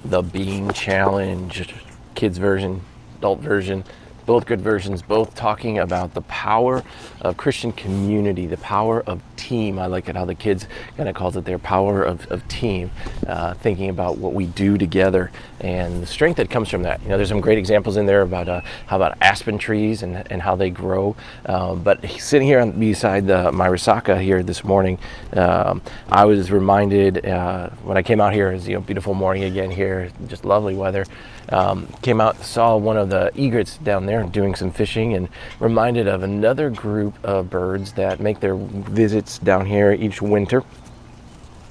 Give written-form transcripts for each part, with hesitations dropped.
the Bean Challenge, kids version, adult version, both good versions, both talking about the power of Christian community, the power of team. I like it how the kids kind of calls it their power of team, thinking about what we do together and the strength that comes from that. There's some great examples in there about how about aspen trees and how they grow. But sitting here beside my Risaka here this morning, I was reminded when I came out here, it's beautiful morning again here, just lovely weather. Came out, saw one of the egrets down there doing some fishing, and reminded of another group of birds that make their visits down here each winter,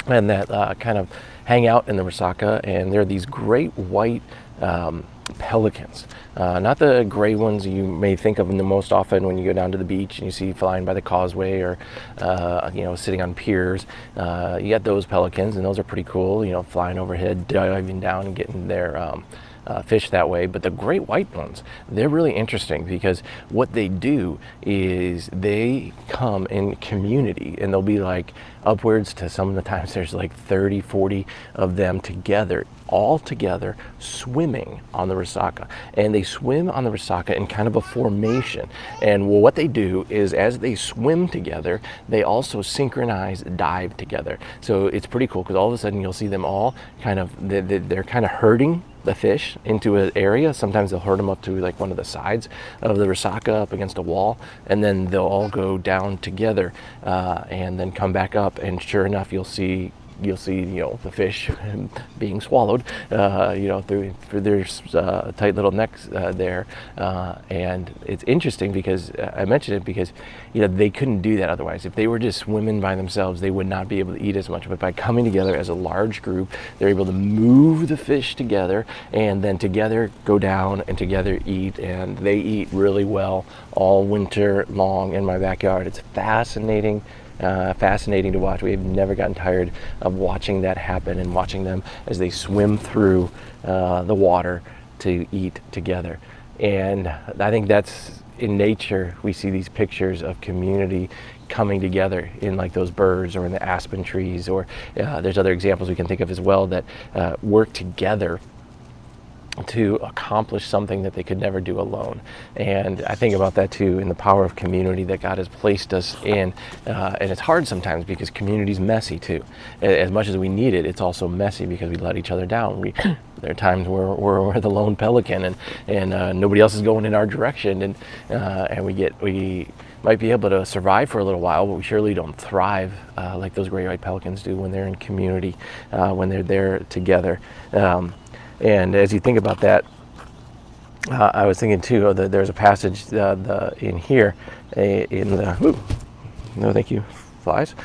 and that kind of hang out in the Risaka. And they're these great white pelicans, not the gray ones you may think of the most often when you go down to the beach and you see flying by the causeway or sitting on piers. You got those pelicans, and those are pretty cool, flying overhead, diving down and getting their fish that way. But the great white ones, they're really interesting because what they do is they come in community, and they'll be like upwards to, some of the times there's like 30, 40 of them together, all together, swimming on the Risaka. And they swim on the Risaka in kind of a formation. And what they do is, as they swim together, they also synchronize dive together. So it's pretty cool because all of a sudden you'll see them all kind of, they're kind of herding the fish into an area. Sometimes they'll herd them up to like one of the sides of the Risaka up against a wall, and then they'll all go down together and then come back up, and sure enough you'll see the fish being swallowed through their tight little necks there. And it's interesting because I mentioned it because they couldn't do that otherwise. If they were just swimming by themselves, they would not be able to eat as much. But by coming together as a large group, they're able to move the fish together, and then together go down and together eat. And they eat really well all winter long in my backyard. It's fascinating to watch. We've never gotten tired of watching that happen and watching them as they swim through the water to eat together. And I think that's in nature. We see these pictures of community coming together in like those birds or in the aspen trees, or there's other examples we can think of as well that work together to accomplish something that they could never do alone. And I think about that too, in the power of community that God has placed us in. And it's hard sometimes because community's messy too. As much as we need it, it's also messy because we let each other down. There are times where we're the lone pelican and nobody else is going in our direction, and we might be able to survive for a little while, but we surely don't thrive like those great white pelicans do when they're in community, when they're there together. And as you think about that, I was thinking too that there's a passage in here in the no thank you flies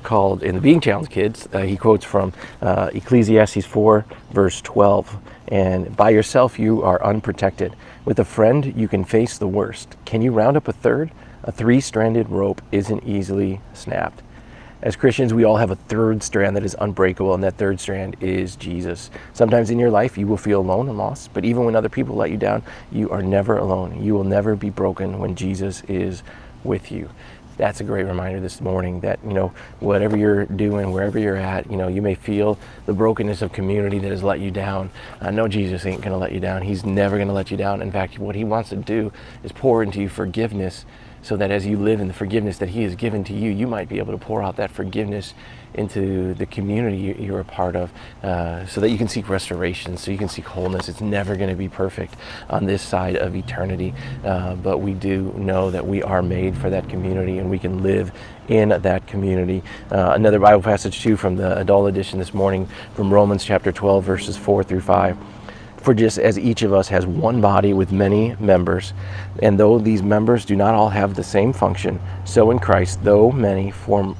called in the Bean Challenge kids. He quotes from Ecclesiastes 4 verse 12, and by yourself you are unprotected. With a friend you can face the worst. Can you round up a third? A three-stranded rope isn't easily snapped. As Christians, we all have a third strand that is unbreakable, and that third strand is Jesus. Sometimes in your life, you will feel alone and lost, but even when other people let you down, you are never alone. You will never be broken when Jesus is with you. That's a great reminder this morning that, whatever you're doing, wherever you're at, you may feel the brokenness of community that has let you down. No, Jesus ain't going to let you down. He's never going to let you down. In fact, what he wants to do is pour into you forgiveness, so that as you live in the forgiveness that he has given to you, you might be able to pour out that forgiveness into the community you're a part of, so that you can seek restoration, so you can seek wholeness. It's never going to be perfect on this side of eternity, but we do know that we are made for that community, and we can live in that community. Another Bible passage too from the adult edition this morning, from Romans chapter 12 verses 4 through 5. For just as each of us has one body with many members, and though these members do not all have the same function, so in Christ, though many form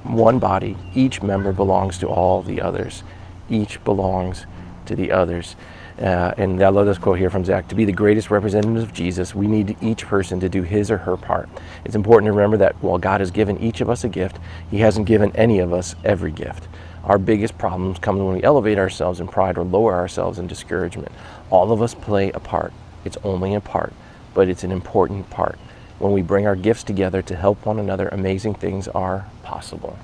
one body, each member belongs to all the others. Each belongs to the others. And I love this quote here from Zach. To be the greatest representatives of Jesus, we need each person to do his or her part. It's important to remember that while God has given each of us a gift, he hasn't given any of us every gift. Our biggest problems come when we elevate ourselves in pride or lower ourselves in discouragement. All of us play a part. It's only a part, but it's an important part. When we bring our gifts together to help one another, amazing things are possible.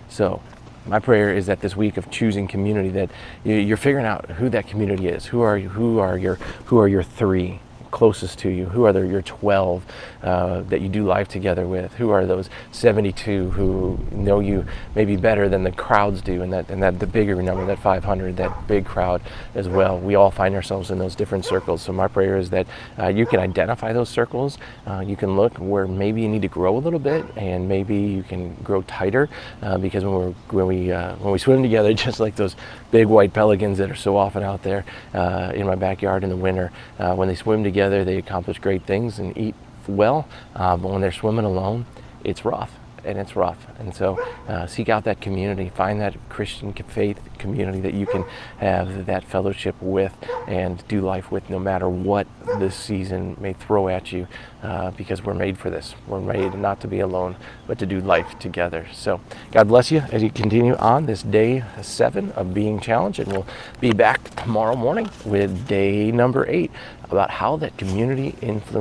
So My prayer is that this week of choosing community, that you're figuring out who that community is. Who are your three closest to you? Who are your 12 that you do life together with? Who are those 72 who know you maybe better than the crowds do, and that the bigger number, that 500, that big crowd as well? We all find ourselves in those different circles. So my prayer is that you can identify those circles. You can look where maybe you need to grow a little bit, and maybe you can grow tighter, because when we swim together, just like those big white pelicans that are so often out there in my backyard in the winter, when they swim together, they accomplish great things and eat well, but when they're swimming alone, it's rough. And so seek out that community, find that Christian faith community that you can have that fellowship with and do life with, no matter what this season may throw at you, because we're made for this. We're made not to be alone, but to do life together. So God bless you as you continue on this day 7 of being challenged, and we'll be back tomorrow morning with day number 8, about how that community influences